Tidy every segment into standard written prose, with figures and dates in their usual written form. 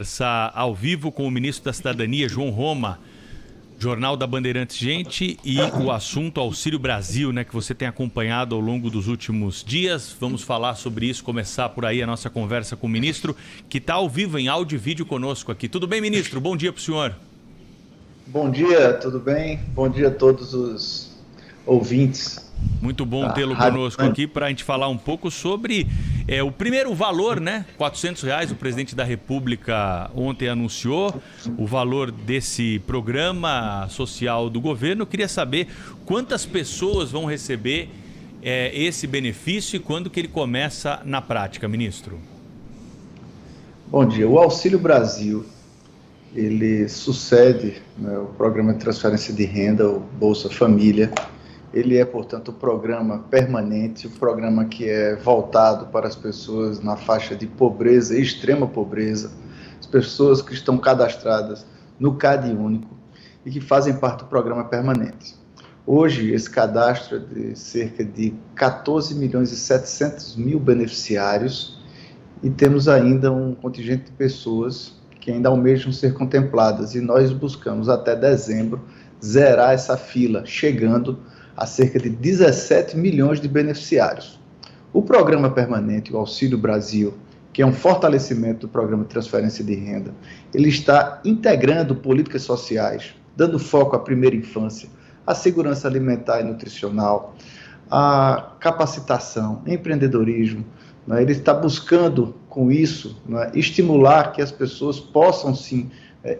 Conversar ao vivo com o ministro da Cidadania, João Roma, Jornal da Bandeirantes Gente, e o assunto Auxílio Brasil, né, que você tem acompanhado ao longo dos últimos dias. Vamos falar sobre isso, começar por aí a nossa conversa com o ministro, que está ao vivo em áudio e vídeo conosco aqui. Tudo bem, ministro? Bom dia para o senhor. Bom dia, tudo bem? Bom dia a todos os ouvintes. Muito bom tê-lo conosco aqui para a gente falar um pouco sobre o primeiro valor, né? R$400, o presidente da República ontem anunciou o valor desse programa social do governo. Eu queria saber quantas pessoas vão receber esse benefício e quando que ele começa na prática, ministro. Bom dia. O Auxílio Brasil, ele sucede, né, o Programa de Transferência de Renda, o Bolsa Família. Ele é, portanto, o programa permanente, o programa que é voltado para as pessoas na faixa de pobreza e extrema pobreza, as pessoas que estão cadastradas no CAD único e que fazem parte do programa permanente. Hoje, esse cadastro é de cerca de 14 milhões e 700 mil beneficiários e temos ainda um contingente de pessoas que ainda almejam ser contempladas e nós buscamos até dezembro zerar essa fila, chegando a cerca de 17 milhões de beneficiários. O programa permanente, o Auxílio Brasil, que é um fortalecimento do programa de transferência de renda, ele está integrando políticas sociais, dando foco à primeira infância, à segurança alimentar e nutricional, à capacitação, empreendedorismo, né? Ele está buscando, com isso, né, estimular que as pessoas possam, sim,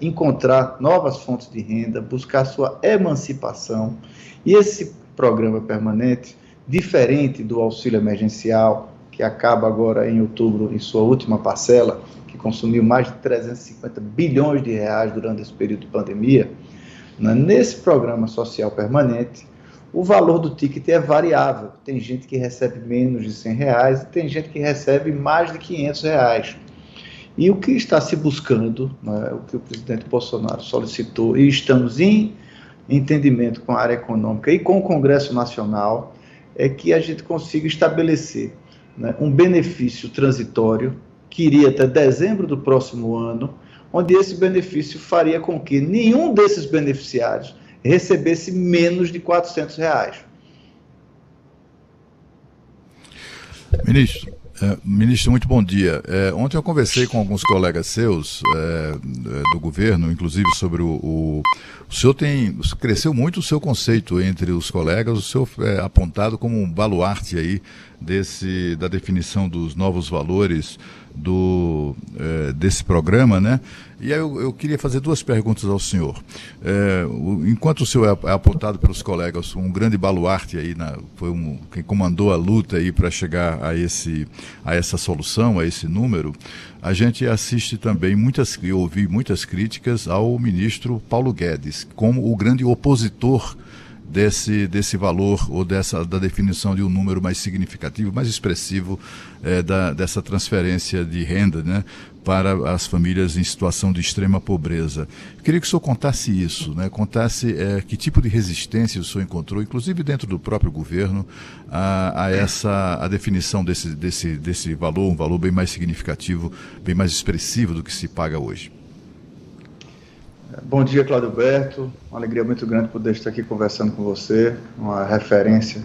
encontrar novas fontes de renda, buscar sua emancipação. E esse programa permanente, diferente do auxílio emergencial, que acaba agora em outubro em sua última parcela, que consumiu mais de 350 bilhões de reais durante esse período de pandemia, né? Nesse programa social permanente, o valor do ticket é variável. Tem gente que recebe menos de R$100 e tem gente que recebe mais de R$500. E o que está se buscando, né, o que o presidente Bolsonaro solicitou, e estamos em entendimento com a área econômica e com o Congresso Nacional, é que a gente consiga estabelecer, né, um benefício transitório que iria até dezembro do próximo ano, onde esse benefício faria com que nenhum desses beneficiários recebesse menos de R$400. Ministro, muito bom dia. Ontem eu conversei com alguns colegas seus do governo, inclusive sobre o senhor cresceu muito o seu conceito entre os colegas, o senhor é apontado como um baluarte aí da definição dos novos valores desse programa, né? E aí eu queria fazer duas perguntas ao senhor. Enquanto o senhor é apontado pelos colegas um grande baluarte aí, quem comandou a luta aí para chegar a essa solução, a esse número, a gente assiste também e ouvi muitas críticas ao ministro Paulo Guedes como o grande opositor desse valor ou da definição de um número mais significativo, mais expressivo dessa transferência de renda, né, para as famílias em situação de extrema pobreza. Eu queria que o senhor contasse isso, né, contasse que tipo de resistência o senhor encontrou, inclusive dentro do próprio governo, a definição desse valor, um valor bem mais significativo, bem mais expressivo do que se paga hoje. Bom dia, Cláudio Berto. Uma alegria muito grande poder estar aqui conversando com você, uma referência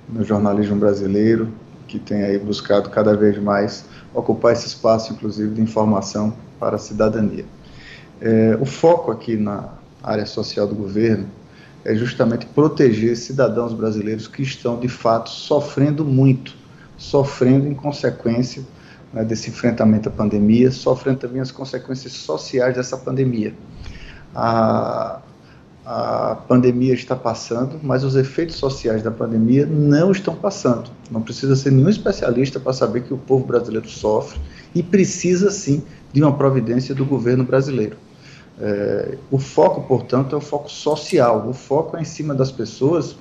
no jornalismo brasileiro, que tem aí buscado cada vez mais ocupar esse espaço, inclusive, de informação para a cidadania. O foco aqui na área social do governo é justamente proteger cidadãos brasileiros que estão, de fato, sofrendo muito, sofrendo em consequência, né, desse enfrentamento à pandemia, sofrendo também as consequências sociais dessa pandemia. A pandemia está passando, mas os efeitos sociais da pandemia não estão passando. Não precisa ser nenhum especialista para saber que o povo brasileiro sofre e precisa, sim, de uma providência do governo brasileiro. O foco, portanto, é o foco social. O foco é em cima das pessoas,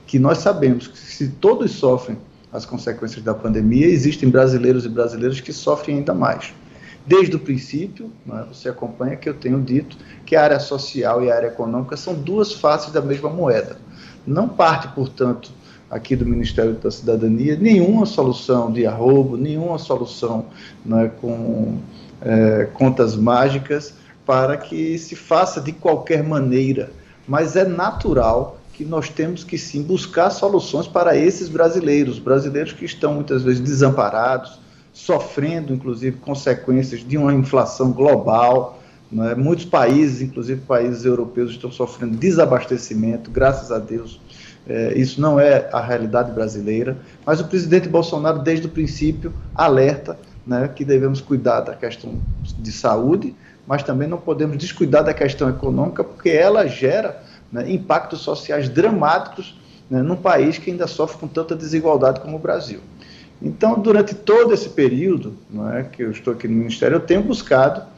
que nós sabemos que, se todos sofrem as consequências da pandemia, existem brasileiros e brasileiras que sofrem ainda mais. Desde o princípio, né, você acompanha que eu tenho dito que a área social e a área econômica são duas faces da mesma moeda. Não parte, portanto, aqui do Ministério da Cidadania nenhuma solução de arrobo, nenhuma solução, né, com contas mágicas para que se faça de qualquer maneira, mas é natural que nós temos que sim buscar soluções para esses brasileiros que estão muitas vezes desamparados, sofrendo inclusive consequências de uma inflação global, né? Muitos países, inclusive países europeus, estão sofrendo desabastecimento, graças a Deus. Isso não é a realidade brasileira, mas o presidente Bolsonaro desde o princípio alerta, né, que devemos cuidar da questão de saúde, mas também não podemos descuidar da questão econômica, porque ela gera, né, impactos sociais dramáticos, né, num país que ainda sofre com tanta desigualdade como o Brasil. Então, durante todo esse período, né, que eu estou aqui no Ministério, eu tenho buscado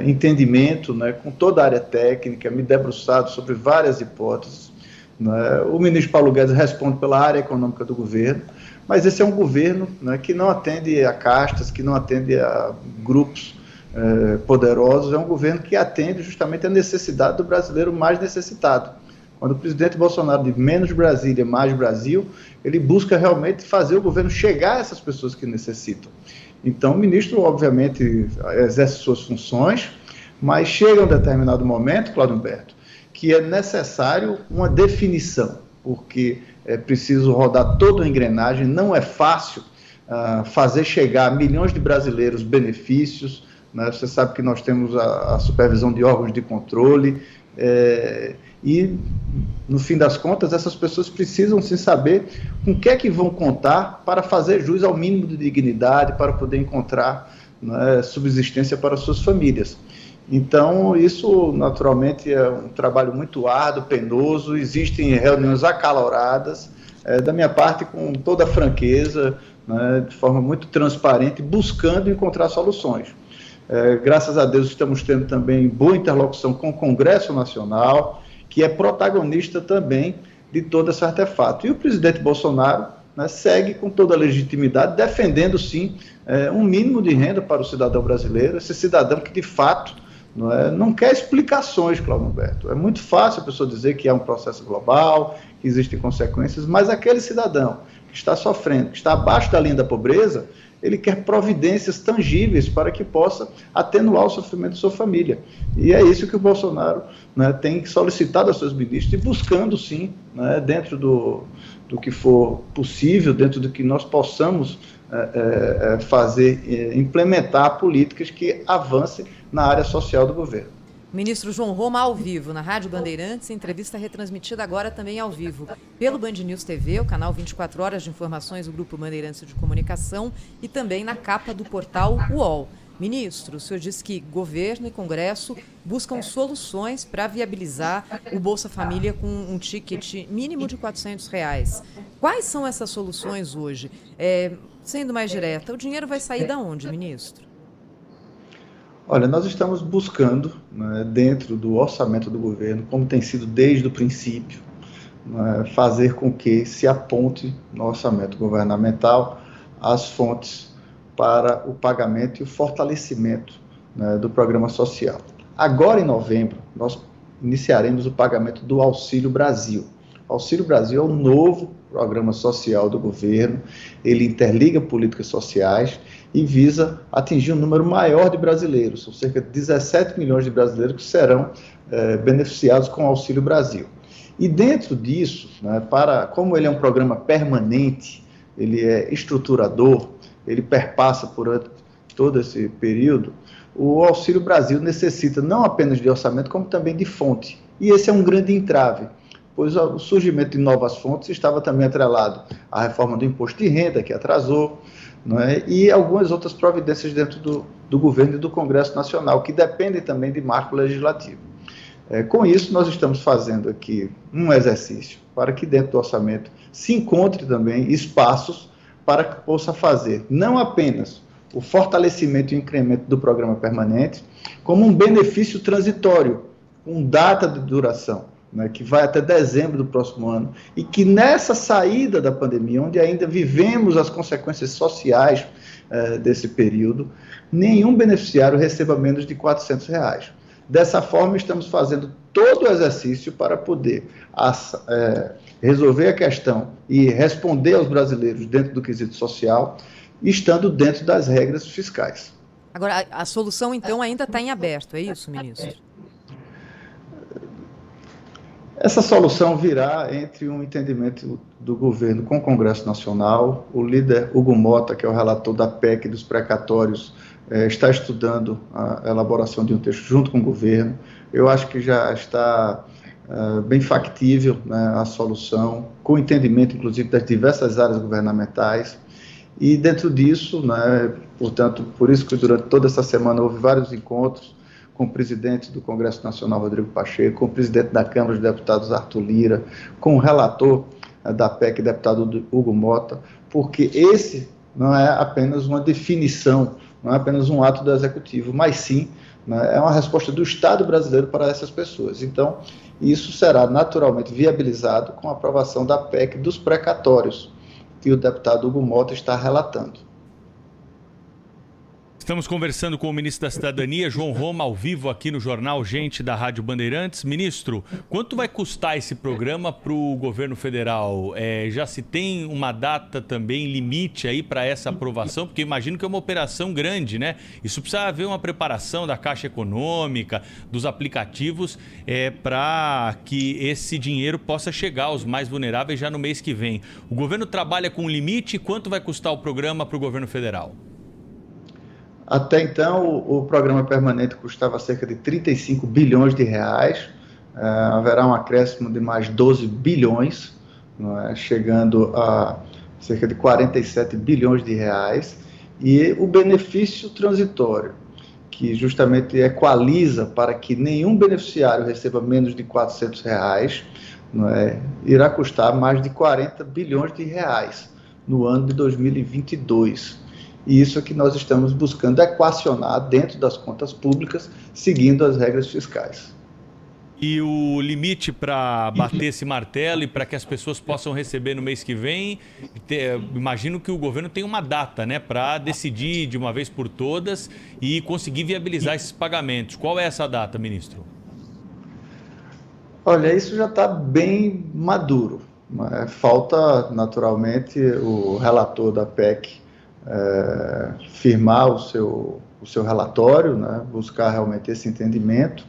entendimento, né, com toda a área técnica, me debruçado sobre várias hipóteses. Né. O ministro Paulo Guedes responde pela área econômica do governo, mas esse é um governo, né, que não atende a castas, que não atende a grupos poderosos, é um governo que atende justamente a necessidade do brasileiro mais necessitado. Quando o presidente Bolsonaro diz menos Brasília, mais Brasil, ele busca realmente fazer o governo chegar a essas pessoas que necessitam. Então, o ministro, obviamente, exerce suas funções, mas chega um determinado momento, Cláudio Humberto, que é necessário uma definição, porque é preciso rodar toda a engrenagem, não é fácil fazer chegar a milhões de brasileiros benefícios, né? Você sabe que nós temos a supervisão de órgãos de controle, e, no fim das contas, essas pessoas precisam sim saber com o que é que vão contar para fazer jus ao mínimo de dignidade, para poder encontrar, né, subsistência para suas famílias. Então, isso, naturalmente, é um trabalho muito árduo, penoso, existem reuniões acaloradas, da minha parte, com toda a franqueza, né, de forma muito transparente, buscando encontrar soluções. Graças a Deus, estamos tendo também boa interlocução com o Congresso Nacional, que é protagonista também de todo esse artefato. E o presidente Bolsonaro, né, segue com toda a legitimidade, defendendo, sim, um mínimo de renda para o cidadão brasileiro, esse cidadão que, de fato, não quer explicações, Cláudio Humberto. É muito fácil a pessoa dizer que é um processo global, que existem consequências, mas aquele cidadão que está sofrendo, que está abaixo da linha da pobreza, ele quer providências tangíveis para que possa atenuar o sofrimento de sua família. E é isso que o Bolsonaro, né, tem solicitado aos seus ministros e buscando, sim, né, dentro do que for possível, dentro do que nós possamos fazer, implementar políticas que avancem na área social do governo. Ministro João Roma, ao vivo, na Rádio Bandeirantes, entrevista retransmitida agora também ao vivo pelo Band News TV, o canal 24 horas de informações do Grupo Bandeirantes de Comunicação, e também na capa do portal UOL. Ministro, o senhor disse que governo e Congresso buscam soluções para viabilizar o Bolsa Família com um ticket mínimo de R$400. Quais são essas soluções hoje? Sendo mais direta, o dinheiro vai sair de onde, ministro? Olha, nós estamos buscando, né, dentro do orçamento do governo, como tem sido desde o princípio, né, fazer com que se aponte no orçamento governamental as fontes para o pagamento e o fortalecimento, né, do programa social. Agora, em novembro, nós iniciaremos o pagamento do Auxílio Brasil. O Auxílio Brasil é um novo programa social do governo, ele interliga políticas sociais e visa atingir um número maior de brasileiros. São cerca de 17 milhões de brasileiros que serão beneficiados com o Auxílio Brasil. E dentro disso, né, como ele é um programa permanente, ele é estruturador, ele perpassa por todo esse período, o Auxílio Brasil necessita não apenas de orçamento, como também de fonte. E esse é um grande entrave, pois o surgimento de novas fontes estava também atrelado à reforma do imposto de renda, que atrasou, né, e algumas outras providências dentro do governo e do Congresso Nacional, que dependem também de marco legislativo. Com isso, nós estamos fazendo aqui um exercício para que dentro do orçamento se encontre também espaços para que possa fazer não apenas o fortalecimento e o incremento do programa permanente, como um benefício transitório, com data de duração, né, que vai até dezembro do próximo ano, e que nessa saída da pandemia, onde ainda vivemos as consequências sociais desse período, nenhum beneficiário receba menos de R$400. Dessa forma, estamos fazendo todo o exercício para poder resolver a questão e responder aos brasileiros dentro do quesito social, estando dentro das regras fiscais. Agora, a solução, então, ainda está em aberto, é isso, ministro? Essa solução virá entre um entendimento do governo com o Congresso Nacional. O líder Hugo Mota, que é o relator da PEC dos precatórios, está estudando a elaboração de um texto junto com o governo. Eu acho que já está bem factível, né, a solução, com entendimento, inclusive, das diversas áreas governamentais. E dentro disso, né, portanto, por isso que durante toda essa semana houve vários encontros com o presidente do Congresso Nacional, Rodrigo Pacheco, com o presidente da Câmara dos Deputados, Arthur Lira, com o relator da PEC, deputado Hugo Mota, porque esse não é apenas uma definição, não é apenas um ato do Executivo, mas sim, né, é uma resposta do Estado brasileiro para essas pessoas. Então, isso será naturalmente viabilizado com a aprovação da PEC dos precatórios, que o deputado Hugo Mota está relatando. Estamos conversando com o ministro da Cidadania, João Roma, ao vivo aqui no Jornal Gente da Rádio Bandeirantes. Ministro, quanto vai custar esse programa para o governo federal? Já se tem uma data também, limite aí para essa aprovação? Porque imagino que é uma operação grande, né? Isso precisa haver uma preparação da Caixa Econômica, dos aplicativos, para que esse dinheiro possa chegar aos mais vulneráveis já no mês que vem. O governo trabalha com um limite? Quanto vai custar o programa para o governo federal? Até então, o programa permanente custava cerca de 35 bilhões de reais, haverá um acréscimo de mais 12 bilhões, não é? Chegando a cerca de 47 bilhões de reais, e o benefício transitório, que justamente equaliza para que nenhum beneficiário receba menos de R$400, não é? Irá custar mais de 40 bilhões de reais no ano de 2022. E isso é que nós estamos buscando equacionar dentro das contas públicas, seguindo as regras fiscais. E o limite para bater esse martelo e para que as pessoas possam receber no mês que vem, imagino que o governo tem uma data, né, para decidir de uma vez por todas e conseguir viabilizar esses pagamentos. Qual é essa data, ministro? Olha, isso já está bem maduro. Falta, naturalmente, o relator da PEC firmar o seu relatório, né, buscar realmente esse entendimento,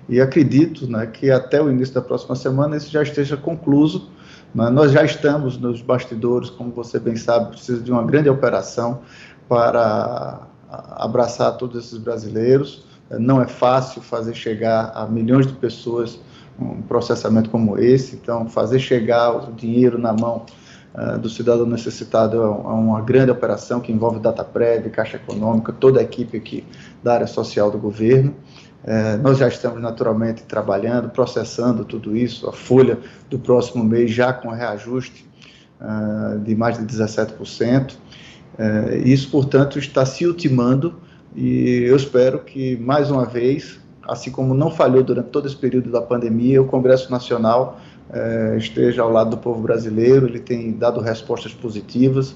e acredito, né, que até o início da próxima semana isso já esteja concluído. Né. Nós já estamos nos bastidores, como você bem sabe, precisa de uma grande operação para abraçar todos esses brasileiros. Não é fácil fazer chegar a milhões de pessoas um processamento como esse, então fazer chegar o dinheiro na mão do cidadão necessitado é uma grande operação que envolve Dataprev, Caixa Econômica, toda a equipe aqui da área social do governo. Nós já estamos naturalmente trabalhando, processando tudo isso, a folha do próximo mês já com reajuste de mais de 17%. Isso, portanto, está se ultimando e eu espero que, mais uma vez, assim como não falhou durante todo esse período da pandemia, o Congresso Nacional esteja ao lado do povo brasileiro. Ele tem dado respostas positivas.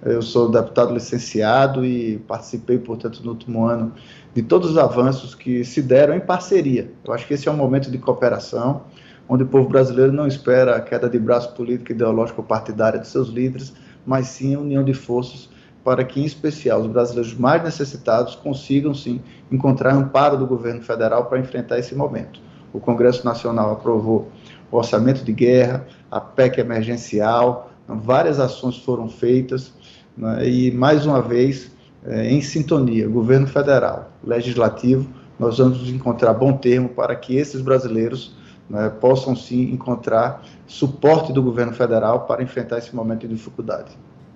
Eu sou deputado licenciado e participei, portanto, no último ano, de todos os avanços que se deram em parceria. Eu acho que esse é um momento de cooperação, onde o povo brasileiro não espera a queda de braço político, ideológico ou partidário de seus líderes, mas sim a união de forças para que, em especial, os brasileiros mais necessitados consigam, sim, encontrar amparo do governo federal para enfrentar esse momento. O Congresso Nacional aprovou o orçamento de guerra, a PEC emergencial, várias ações foram feitas, né, e, mais uma vez, em sintonia, governo federal, legislativo, nós vamos encontrar bom termo para que esses brasileiros, né, possam, sim, encontrar suporte do governo federal para enfrentar esse momento de dificuldade.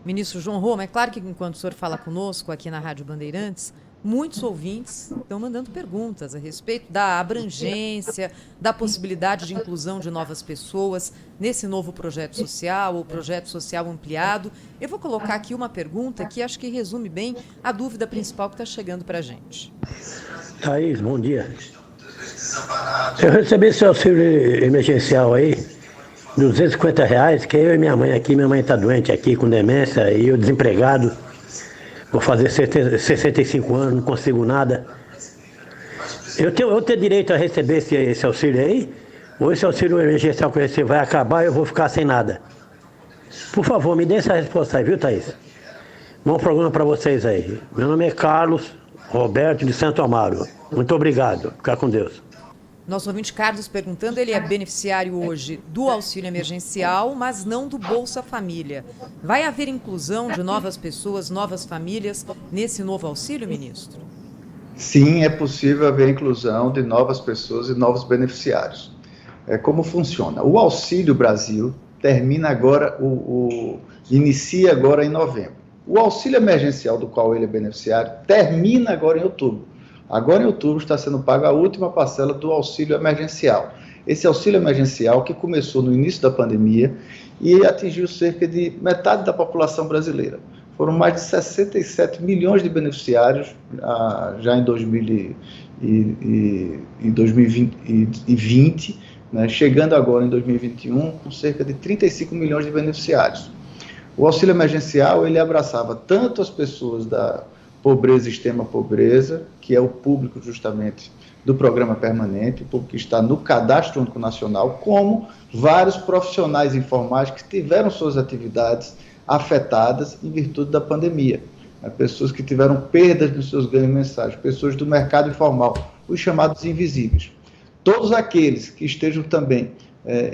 Ministro João Roma, é claro que enquanto o senhor fala conosco aqui na Rádio Bandeirantes, muitos ouvintes estão mandando perguntas a respeito da abrangência, da possibilidade de inclusão de novas pessoas nesse novo projeto social ou projeto social ampliado. Eu vou colocar aqui uma pergunta que acho que resume bem a dúvida principal que está chegando para a gente. Thaís, bom dia. Eu recebi esse auxílio emergencial aí, R$250, que eu e minha mãe está doente aqui com demência e eu desempregado. Vou fazer 65 anos, não consigo nada. Eu tenho direito a receber esse auxílio aí? Ou esse auxílio emergencial que eu recebo vai acabar e eu vou ficar sem nada? Por favor, me dê essa resposta aí, viu, Thaís? Bom programa para vocês aí. Meu nome é Carlos, Roberto de Santo Amaro. Muito obrigado. Fica com Deus. Nosso ouvinte Carlos perguntando, ele é beneficiário hoje do auxílio emergencial, mas não do Bolsa Família. Vai haver inclusão de novas pessoas, novas famílias nesse novo auxílio, ministro? Sim, é possível haver inclusão de novas pessoas e novos beneficiários. Como funciona? O Auxílio Brasil termina agora, inicia agora em novembro. O auxílio emergencial do qual ele é beneficiário termina agora em outubro. Agora em outubro está sendo paga a última parcela do auxílio emergencial. Esse auxílio emergencial que começou no início da pandemia e atingiu cerca de metade da população brasileira. Foram mais de 67 milhões de beneficiários já em 2020, né, chegando agora em 2021 com cerca de 35 milhões de beneficiários. O auxílio emergencial ele abraçava tanto as pessoas da pobreza e extrema pobreza, que é o público justamente do programa permanente, o público que está no Cadastro Único Nacional, como vários profissionais informais que tiveram suas atividades afetadas em virtude da pandemia. Pessoas que tiveram perdas nos seus ganhos mensais, pessoas do mercado informal, os chamados invisíveis. Todos aqueles que estejam também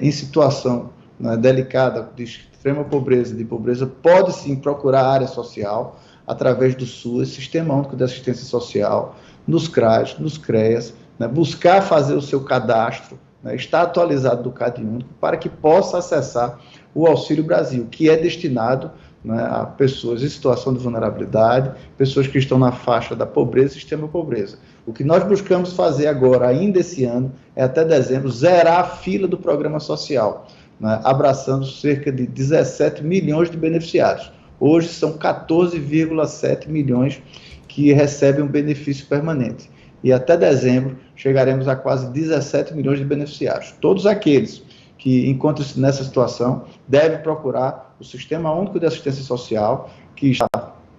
em situação delicada de extrema pobreza, de pobreza, pode sim procurar a área social através do SUAS, Sistema Único de Assistência Social, nos CRAS, nos CREAS, buscar fazer o seu cadastro, estar atualizado do CadÚnico para que possa acessar o Auxílio Brasil, que é destinado a pessoas em situação de vulnerabilidade, pessoas que estão na faixa da pobreza e extrema pobreza. O que nós buscamos fazer agora, ainda esse ano, é até dezembro, zerar a fila do programa social, abraçando cerca de 17 milhões de beneficiários. Hoje são 14,7 milhões que recebem um benefício permanente. E até dezembro chegaremos a quase 17 milhões de beneficiários. Todos aqueles que encontram-se nessa situação devem procurar o Sistema Único de Assistência Social, que está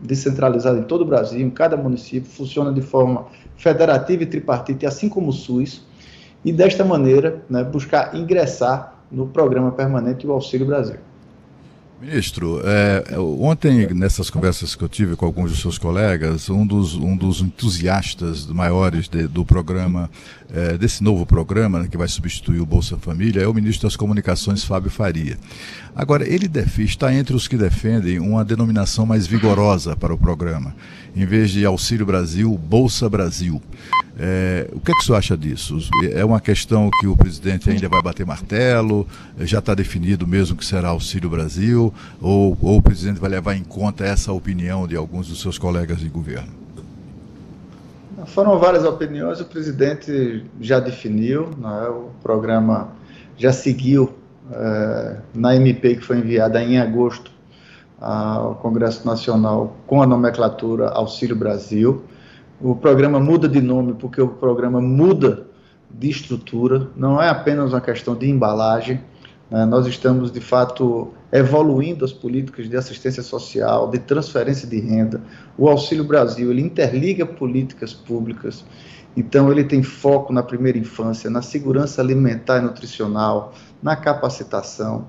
descentralizado em todo o Brasil, em cada município, funciona de forma federativa e tripartite, assim como o SUS, e desta maneira buscar ingressar no programa permanente do Auxílio Brasil. Ministro, ontem, nessas conversas que eu tive com alguns dos seus colegas, um dos entusiastas maiores do programa, desse novo programa, que vai substituir o Bolsa Família, é o ministro das Comunicações, Fábio Faria. Agora, ele está entre os que defendem uma denominação mais vigorosa para o programa. Em vez de Auxílio Brasil, Bolsa Brasil. O que é que o senhor acha disso? É uma questão que o presidente ainda vai bater martelo? Já está definido mesmo que será Auxílio Brasil? Ou o presidente vai levar em conta essa opinião de alguns dos seus colegas de governo? Foram várias opiniões, o presidente já definiu, o programa já seguiu na MP que foi enviada em agosto ao Congresso Nacional com a nomenclatura Auxílio Brasil. O programa muda de nome porque o programa muda de estrutura, não é apenas uma questão de embalagem, nós estamos, de fato, evoluindo as políticas de assistência social, de transferência de renda. O Auxílio Brasil, ele interliga políticas públicas, então ele tem foco na primeira infância, na segurança alimentar e nutricional, na capacitação.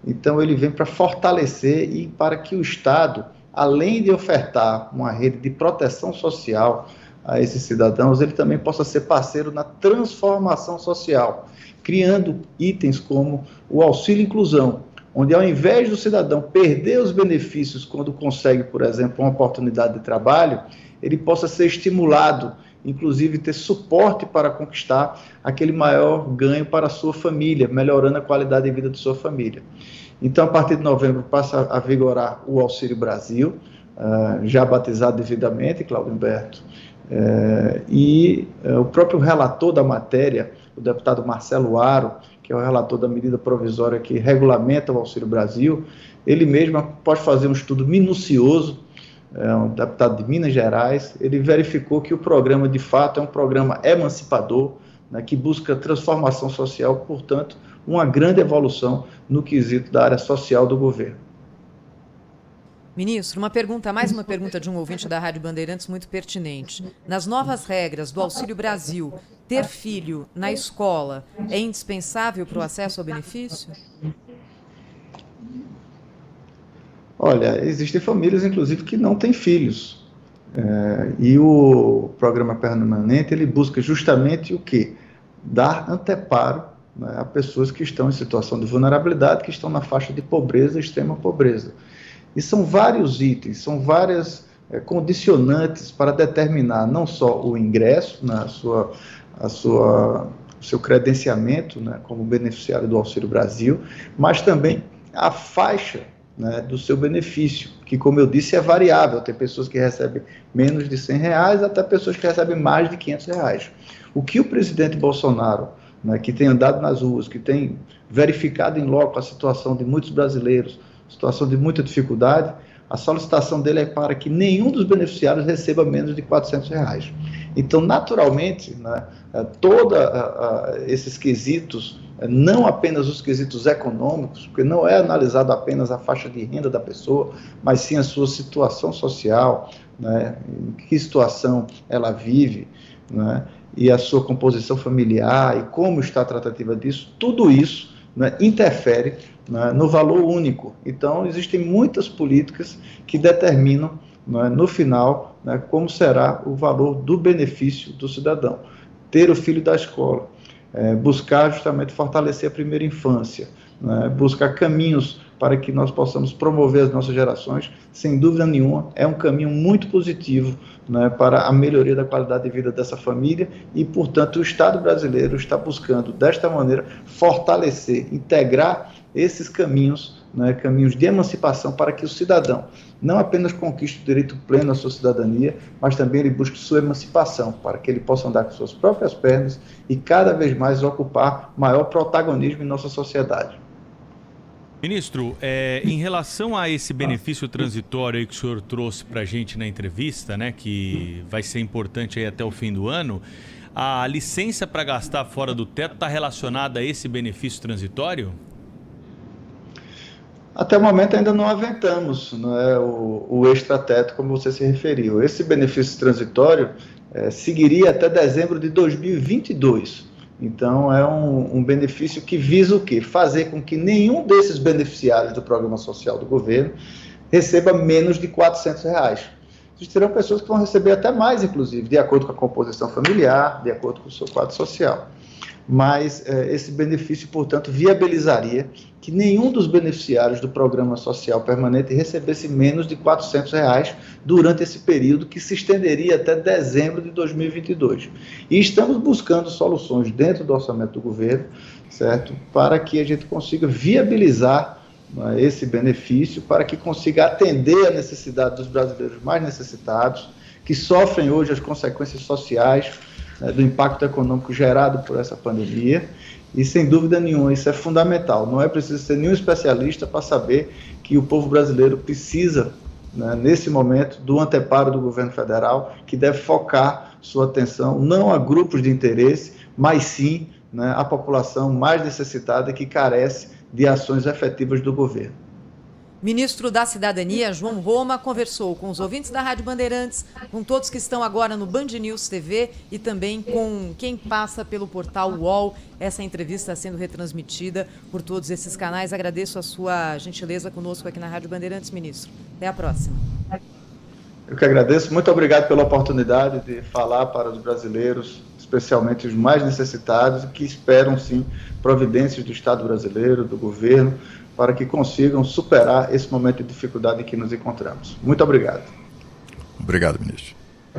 Então ele vem para fortalecer e para que o Estado, além de ofertar uma rede de proteção social a esses cidadãos, ele também possa ser parceiro na transformação social, criando itens como o auxílio inclusão, onde ao invés do cidadão perder os benefícios quando consegue, por exemplo, uma oportunidade de trabalho, ele possa ser estimulado, inclusive ter suporte para conquistar aquele maior ganho para a sua família, melhorando a qualidade de vida de sua família. Então, a partir de novembro, passa a vigorar o Auxílio Brasil, já batizado devidamente, Cláudio Humberto, e o próprio relator da matéria, o deputado Marcelo Aro, que é o relator da medida provisória que regulamenta o Auxílio Brasil, ele mesmo pode fazer um estudo minucioso, um deputado de Minas Gerais, ele verificou que o programa, de fato, é um programa emancipador, que busca transformação social, portanto, uma grande evolução no quesito da área social do governo. Ministro, mais uma pergunta de um ouvinte da Rádio Bandeirantes muito pertinente. Nas novas regras do Auxílio Brasil, ter filho na escola é indispensável para o acesso ao benefício? Olha, existem famílias, inclusive, que não têm filhos. E o programa permanente, ele busca justamente o quê? Dar anteparo, né, a pessoas que estão em situação de vulnerabilidade, que estão na faixa de pobreza, extrema pobreza. E são vários itens, são várias condicionantes para determinar não só o ingresso, né, o seu credenciamento, né, como beneficiário do Auxílio Brasil, mas também a faixa, né, do seu benefício, que, como eu disse, é variável. Tem pessoas que recebem menos de R$100, até pessoas que recebem mais de R$500. O que o presidente Bolsonaro, né, que tem andado nas ruas, que tem verificado em loco a situação de muitos brasileiros, situação de muita dificuldade, a solicitação dele é para que nenhum dos beneficiários receba menos de R$400. Então, naturalmente, né, todos esses quesitos, não apenas os quesitos econômicos, porque não é analisado apenas a faixa de renda da pessoa, mas sim a sua situação social, né, em que situação ela vive, né, e a sua composição familiar, e como está a tratativa disso, tudo isso, né, interfere, né, no valor único. Então, existem muitas políticas que determinam, né, no final, né, como será o valor do benefício do cidadão. Ter o filho da escola, buscar justamente fortalecer a primeira infância, né, buscar caminhos para que nós possamos promover as nossas gerações, sem dúvida nenhuma, é um caminho muito positivo, né, para a melhoria da qualidade de vida dessa família e, portanto, o Estado brasileiro está buscando, desta maneira, fortalecer, integrar esses caminhos, né, caminhos de emancipação para que o cidadão não apenas conquiste o direito pleno à sua cidadania, mas também ele busque sua emancipação, para que ele possa andar com suas próprias pernas e cada vez mais ocupar maior protagonismo em nossa sociedade. Ministro, em relação a esse benefício transitório aí que o senhor trouxe para a gente na entrevista, né, que vai ser importante aí até o fim do ano, a licença para gastar fora do teto está relacionada a esse benefício transitório? Até o momento ainda não aventamos, né, o extrateto, como você se referiu. Esse benefício transitório seguiria até dezembro de 2022. Então, é um benefício que visa o quê? Fazer com que nenhum desses beneficiários do programa social do governo receba menos de R$400. Existirão pessoas que vão receber até mais, inclusive, de acordo com a composição familiar, de acordo com o seu quadro social. Mas esse benefício, portanto, viabilizaria que nenhum dos beneficiários do Programa Social Permanente recebesse menos de R$400 durante esse período, que se estenderia até dezembro de 2022. E estamos buscando soluções dentro do orçamento do governo, certo? Para que a gente consiga viabilizar, né, esse benefício, para que consiga atender a necessidade dos brasileiros mais necessitados, que sofrem hoje as consequências sociais, né, do impacto econômico gerado por essa pandemia. E, sem dúvida nenhuma, isso é fundamental. Não é preciso ser nenhum especialista para saber que o povo brasileiro precisa, né, nesse momento, do anteparo do governo federal, que deve focar sua atenção não a grupos de interesse, mas sim, né, a população mais necessitada que carece de ações efetivas do governo. Ministro da Cidadania, João Roma, conversou com os ouvintes da Rádio Bandeirantes, com todos que estão agora no Band News TV e também com quem passa pelo portal UOL. Essa entrevista está sendo retransmitida por todos esses canais. Agradeço a sua gentileza conosco aqui na Rádio Bandeirantes, ministro. Até a próxima. Eu que agradeço. Muito obrigado pela oportunidade de falar para os brasileiros, especialmente os mais necessitados, que esperam, sim, providências do Estado brasileiro, do governo, para que consigam superar esse momento de dificuldade em que nos encontramos. Muito obrigado. Obrigado, ministro.